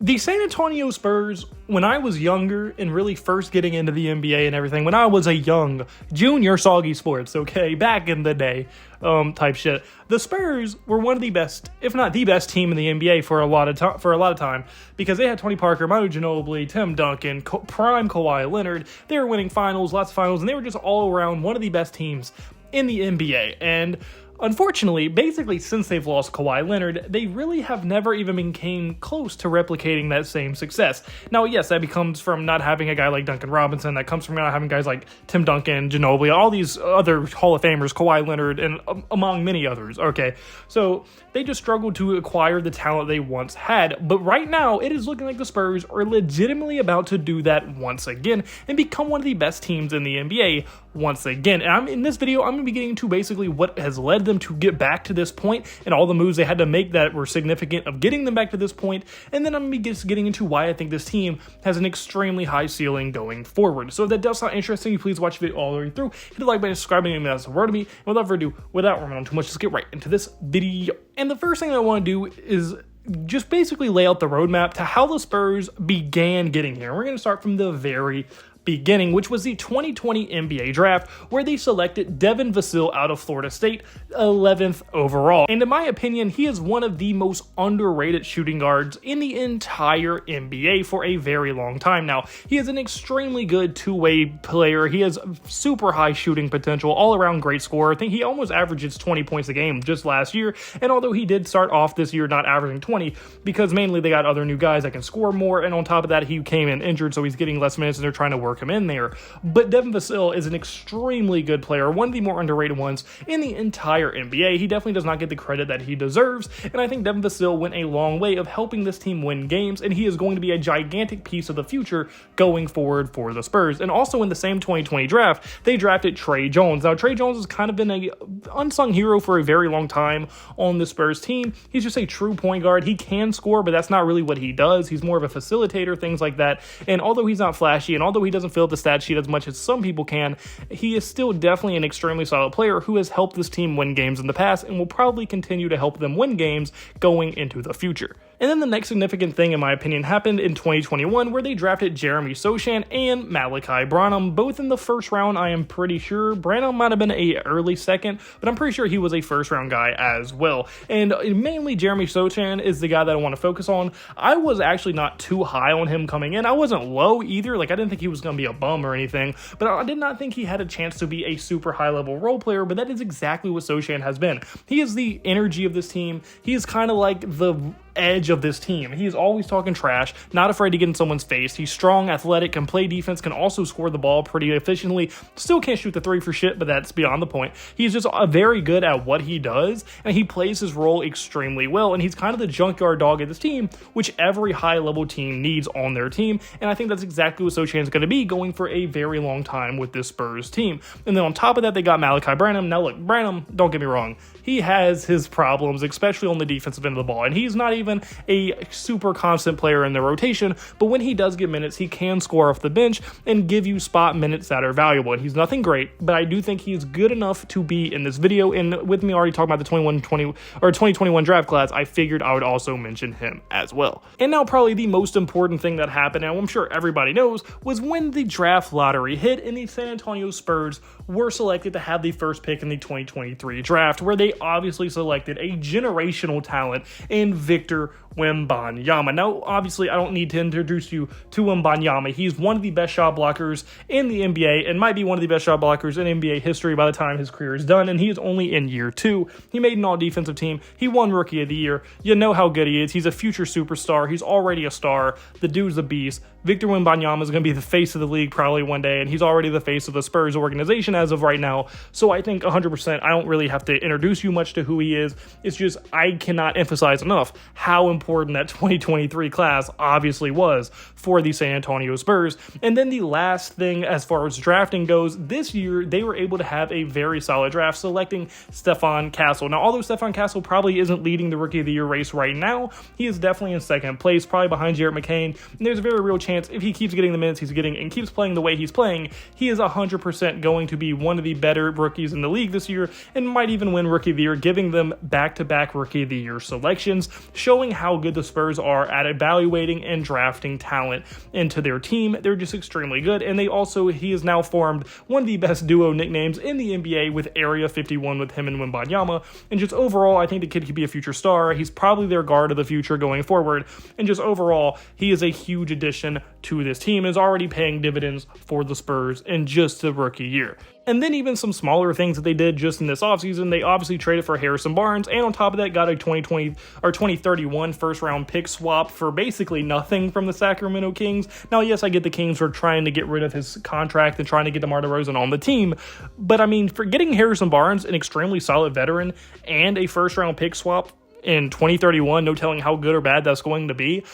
The San Antonio Spurs, when I was younger and really first getting into the NBA and everything, when I was a young junior Soggy Sports, okay, back in the day, type shit, the Spurs were one of the best, if not the best team in the NBA for a lot of time, because they had Tony Parker, Manu Ginobili, Tim Duncan, prime Kawhi Leonard. They were winning finals, lots of finals, and they were just all around one of the best teams in the NBA. And unfortunately, basically since they've lost Kawhi Leonard, they really have never even came close to replicating that same success. Now, yes, that comes from not having a guy like Duncan Robinson, that comes from not having guys like Tim Duncan, Ginobili, all these other Hall of Famers, Kawhi Leonard, and among many others, okay? So they just struggled to acquire the talent they once had, but right now, it is looking like the Spurs are legitimately about to do that once again and become one of the best teams in the NBA once again. And in this video, I'm going to be getting into basically what has led them to get back to this point and all the moves they had to make that were significant of getting them back to this point. And then I'm going to be just getting into why I think this team has an extremely high ceiling going forward. So if that does sound interesting, please watch the video all the way through. Hit the like button, subscribe, and that's the word to me. And without further ado, without running on too much, let's get right into this video. And the first thing I want to do is just basically lay out the roadmap to how the Spurs began getting here. We're going to start from the very beginning, which was the 2020 NBA draft, where they selected Devin Vassell out of Florida State, 11th overall. And in my opinion, he is one of the most underrated shooting guards in the entire NBA for a very long time now. He is an extremely good two-way player. He has super high shooting potential, all-around great scorer. I think he almost averages 20 points a game just last year. And although he did start off this year not averaging 20, because mainly they got other new guys that can score more, and on top of that, he came in injured, so he's getting less minutes, and they're trying to work him in there. But Devin Vassell is an extremely good player, one of the more underrated ones in the entire NBA. He definitely does not get the credit that he deserves, and I think Devin Vassell went a long way of helping this team win games, and he is going to be a gigantic piece of the future going forward for the Spurs. And also in the same 2020 draft, they drafted Tre Jones. Now, Tre Jones has kind of been a unsung hero for a very long time on the Spurs team. He's just a true point guard. He can score, but that's not really what he does. He's more of a facilitator, things like that. And although he's not flashy, and although he doesn't fill up the stat sheet as much as some people can, he is still definitely an extremely solid player who has helped this team win games in the past and will probably continue to help them win games going into the future. And then the next significant thing, in my opinion, happened in 2021, where they drafted Jeremy Sochan and Malachi Branham, both in the first round, I am pretty sure. Branham might have been an early second, but I'm pretty sure he was a first-round guy as well. And mainly Jeremy Sochan is the guy that I want to focus on. I was actually not too high on him coming in. I wasn't low either. Like, I didn't think he was going to be a bum or anything, but I did not think he had a chance to be a super high-level role player, but that is exactly what Sochan has been. He is the energy of this team. He is kind of like the edge of this team. He's always talking trash, not afraid to get in someone's face. He's strong, athletic, can play defense, can also score the ball pretty efficiently. Still can't shoot the three for shit, but that's beyond the point. He's just very good at what he does, and he plays his role extremely well, and he's kind of the junkyard dog of this team, which every high-level team needs on their team, and I think that's exactly what Sochan's going to be going for a very long time with this Spurs team. And then on top of that, they got Malachi Branham. Now look, Branham, don't get me wrong, he has his problems, especially on the defensive end of the ball, and he's not even a super constant player in the rotation, but when he does get minutes, he can score off the bench and give you spot minutes that are valuable. And he's nothing great, but I do think he's good enough to be in this video. And with me already talking about the 2021 draft class, I figured I would also mention him as well. And now probably the most important thing that happened, and I'm sure everybody knows, was when the draft lottery hit and the San Antonio Spurs were selected to have the first pick in the 2023 draft, where they obviously selected a generational talent in Victor Wembanyama. Now, obviously, I don't need to introduce you to Wembanyama. He's one of the best shot blockers in the NBA and might be one of the best shot blockers in NBA history by the time his career is done, and he is only in year 2. He made an all-defensive team. He won Rookie of the Year. You know how good he is. He's a future superstar. He's already a star. The dude's a beast. Victor Wembanyama is going to be the face of the league probably one day, and he's already the face of the Spurs organization as of right now. So I think 100%, I don't really have to introduce you much to who he is. It's just I cannot emphasize enough how important that 2023 class obviously was for the San Antonio Spurs. And then the last thing as far as drafting goes, this year they were able to have a very solid draft, selecting Stephon Castle. Now, although Stephon Castle probably isn't leading the Rookie of the Year race right now, he is definitely in second place, probably behind Jarrett McCain. And there's a very real chance if he keeps getting the minutes he's getting and keeps playing the way he's playing, he is 100% going to be one of the better rookies in the league this year and might even win Rookie of the Year, giving them back-to-back Rookie of the Year selections, showing how how good the Spurs are at evaluating and drafting talent into their team. They're just extremely good. And he has now formed one of the best duo nicknames in the NBA with Area 51 with him and Wembanyama. And just overall, I think the kid could be a future star. He's probably their guard of the future going forward. And just overall, he is a huge addition to this team, is already paying dividends for the Spurs in just the rookie year. And then even some smaller things that they did just in this offseason, they obviously traded for Harrison Barnes, and on top of that got a 2031 first round pick swap for basically nothing from the Sacramento Kings. Now, yes, I get the Kings were trying to get rid of his contract and trying to get DeMar DeRozan on the team, but I mean, for getting Harrison Barnes, an extremely solid veteran, and a first round pick swap in 2031, no telling how good or bad that's going to be,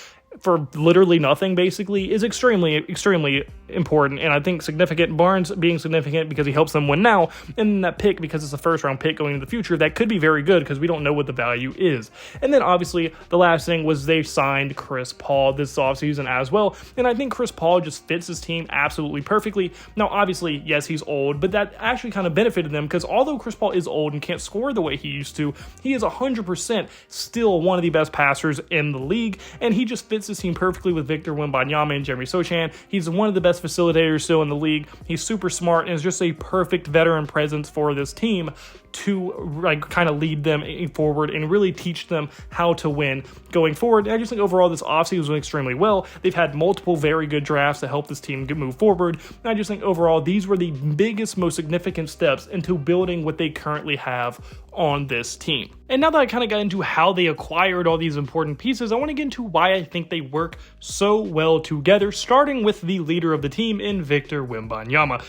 for literally nothing, basically, is extremely, extremely important, and I think significant. Barnes being significant because he helps them win now, and that pick, because it's a first-round pick going into the future, that could be very good because we don't know what the value is. And then, obviously, the last thing was they signed Chris Paul this offseason as well, and I think Chris Paul just fits his team absolutely perfectly. Now, obviously, yes, he's old, but that actually kind of benefited them because although Chris Paul is old and can't score the way he used to, he is 100% still one of the best passers in the league, and he just fits his team perfectly with Victor Wembanyama and Jeremy Sochan. He's one of the best facilitators still in the league. He's super smart and is just a perfect veteran presence for this team to kind of lead them forward and really teach them how to win going forward. And I just think overall this offseason was extremely well. They've had multiple very good drafts to help this team move forward. And I just think overall these were the biggest, most significant steps into building what they currently have on this team. And now that I kind of got into how they acquired all these important pieces, I want to get into why I think they work so well together, starting with the leader of the team in Victor Wembanyama.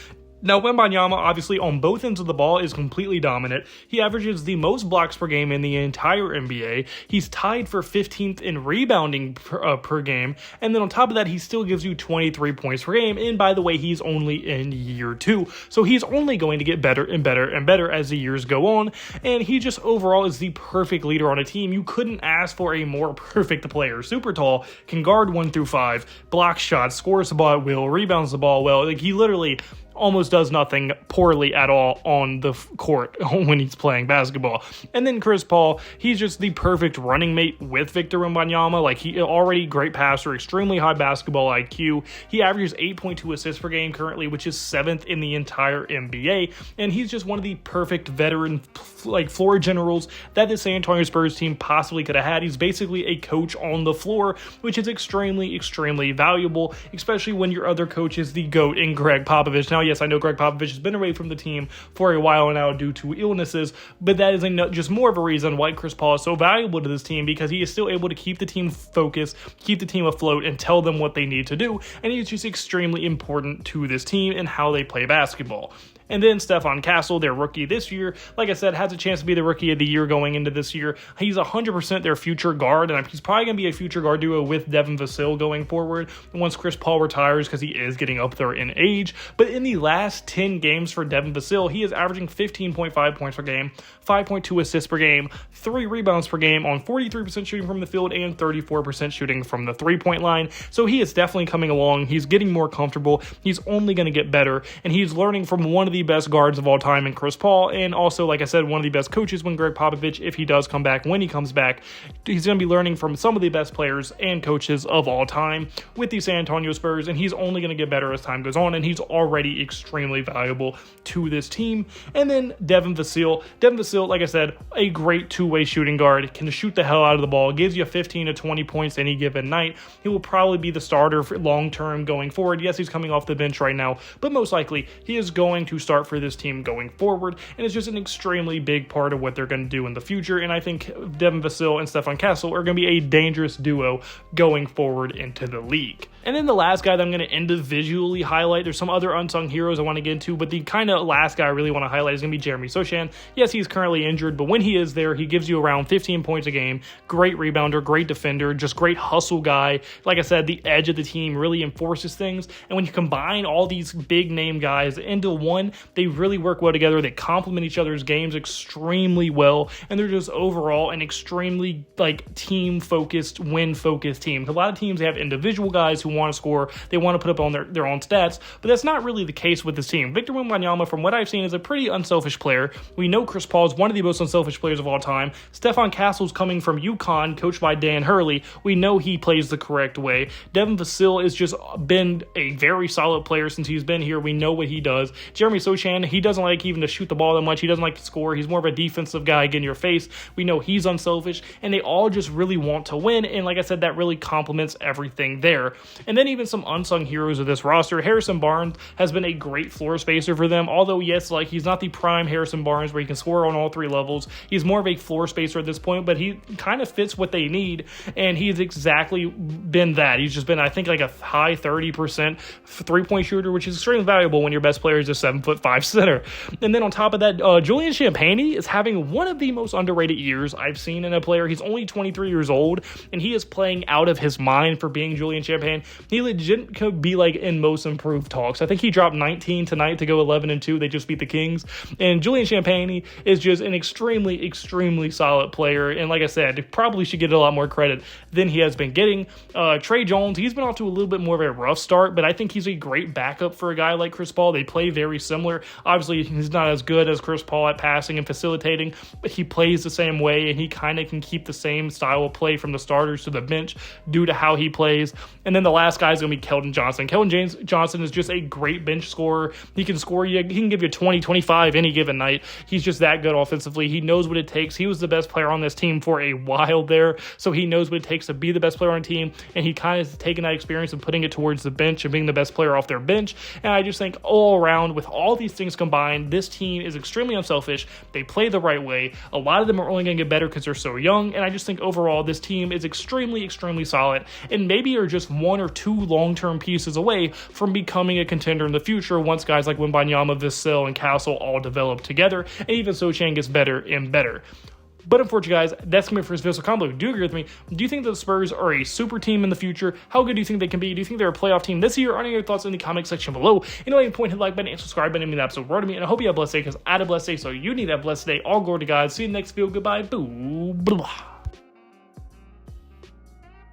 Now, Wembanyama, obviously, on both ends of the ball, is completely dominant. He averages the most blocks per game in the entire NBA. He's tied for 15th in rebounding per game. And then on top of that, he still gives you 23 points per game. And by the way, he's only in year 2. So he's only going to get better and better and better as the years go on. And he just overall is the perfect leader on a team. You couldn't ask for a more perfect player. Super tall, can guard 1 through 5, blocks shots, scores the ball at will, rebounds the ball well. Like, he literally almost does nothing poorly at all on the court when he's playing basketball. And then Chris Paul, he's just the perfect running mate with Victor Wembanyama. Like, he already great passer, extremely high basketball IQ. He averages 8.2 assists per game currently, which is 7th in the entire NBA. And he's just one of the perfect veteran floor generals that the San Antonio Spurs team possibly could have had. He's basically a coach on the floor, which is extremely, extremely valuable, especially when your other coach is the GOAT in Greg Popovich. Now, yes, I know Greg Popovich has been away from the team for a while now due to illnesses, but that is just more of a reason why Chris Paul is so valuable to this team, because he is still able to keep the team focused, keep the team afloat, and tell them what they need to do, and he's just extremely important to this team and how they play basketball. And then Stephon Castle, their rookie this year, like I said, has a chance to be the rookie of the year going into this year. He's 100% their future guard, and he's probably going to be a future guard duo with Devin Vassell going forward once Chris Paul retires, because he is getting up there in age. But in the last 10 games for Devin Vassell, he is averaging 15.5 points per game, 5.2 assists per game, 3 rebounds per game on 43% shooting from the field and 34% shooting from the three-point line. So he is definitely coming along. He's getting more comfortable. He's only going to get better, and he's learning from one of the best guards of all time in Chris Paul, and also, like I said, one of the best coaches when Greg Popovich, if he does come back, when he comes back, he's going to be learning from some of the best players and coaches of all time with the San Antonio Spurs, and he's only going to get better as time goes on, and he's already extremely valuable to this team. And then Devin Vassell, like I said, a great two-way shooting guard, can shoot the hell out of the ball, gives you 15 to 20 points any given night. He will probably be the starter for long-term going forward. Yes, he's coming off the bench right now, but most likely he is going to start for this team going forward, and it's just an extremely big part of what they're going to do in the future. And I think Devin Vassell and Stephon Castle are going to be a dangerous duo going forward into the league. And then the last guy that I'm going to individually highlight, there's some other unsung heroes I want to get into, but the kind of last guy I really want to highlight is going to be Jeremy Sochan. Yes, he's currently injured, but when he is there, he gives you around 15 points a game, great rebounder, great defender, just great hustle guy. Like I said, the edge of the team really enforces things, and when you combine all these big name guys into one, they really work well together. They complement each other's games extremely well, and they're just overall an extremely team-focused, win-focused team. A lot of teams have individual guys who want to score. They want to put up on their own stats, but that's not really the case with this team. Victor Wembanyama, from what I've seen, is a pretty unselfish player. We know Chris Paul is one of the most unselfish players of all time. Stephon Castle's coming from UConn, coached by Dan Hurley. We know he plays the correct way. Devin Vassell has just been a very solid player since he's been here. We know what he does. Jeremy Sochan, he doesn't like even to shoot the ball that much. He doesn't like to score. He's more of a defensive guy, get in your face. We know he's unselfish, and they all just really want to win, and like I said, that really complements everything there. And then even some unsung heroes of this roster. Harrison Barnes has been a great floor spacer for them, although yes, like he's not the prime Harrison Barnes where he can score on all three levels. He's more of a floor spacer at this point, but he kind of fits what they need, and he's exactly been that. He's just been, I think, like a high 30% three-point shooter, which is extremely valuable when your best player is a 7'5" center. And then on top of that, Julian Champagnie is having one of the most underrated years I've seen in a player. He's only 23 years old, and he is playing out of his mind for being Julian Champagnie. He legit could be like in most improved talks. I think he dropped 19 tonight to go 11-2. They just beat the Kings. And Julian Champagnie is just an extremely, extremely solid player. And like I said, probably should get a lot more credit than he has been getting. Trey Jones, he's been off to a little bit more of a rough start, but I think he's a great backup for a guy like Chris Paul. They play very similar. Obviously, he's not as good as Chris Paul at passing and facilitating, but he plays the same way, and he kind of can keep the same style of play from the starters to the bench due to how he plays. And then the last guy is going to be Keldon Johnson. Keldon Johnson is just a great bench scorer. He can score you. He can give you 20, 25 any given night. He's just that good offensively. He knows what it takes. He was the best player on this team for a while there, so he knows what it takes to be the best player on the team, and he kind of has taken that experience and putting it towards the bench and being the best player off their bench. And I just think all around, with all these things combined, this team is extremely unselfish. They play the right way. A lot of them are only going to get better because they're so young, and I just think overall this team is extremely, extremely solid, and maybe are just one or two long-term pieces away from becoming a contender in the future once guys like Wembanyama, Vassell, and Castle all develop together, and even Sochan gets better and better. But unfortunately, guys, that's going to be for this Vissel combo. Do you agree with me? Do you think that the Spurs are a super team in the future? How good do you think they can be? Do you think they're a playoff team this year? Any of your thoughts in the comment section below? Any point, hit the like button and subscribe button. I mean, the absolute word to me. And I hope you have a blessed day, because I had a blessed day, so you need that blessed day. All glory to God. See you next video. Goodbye. Boo. Blah.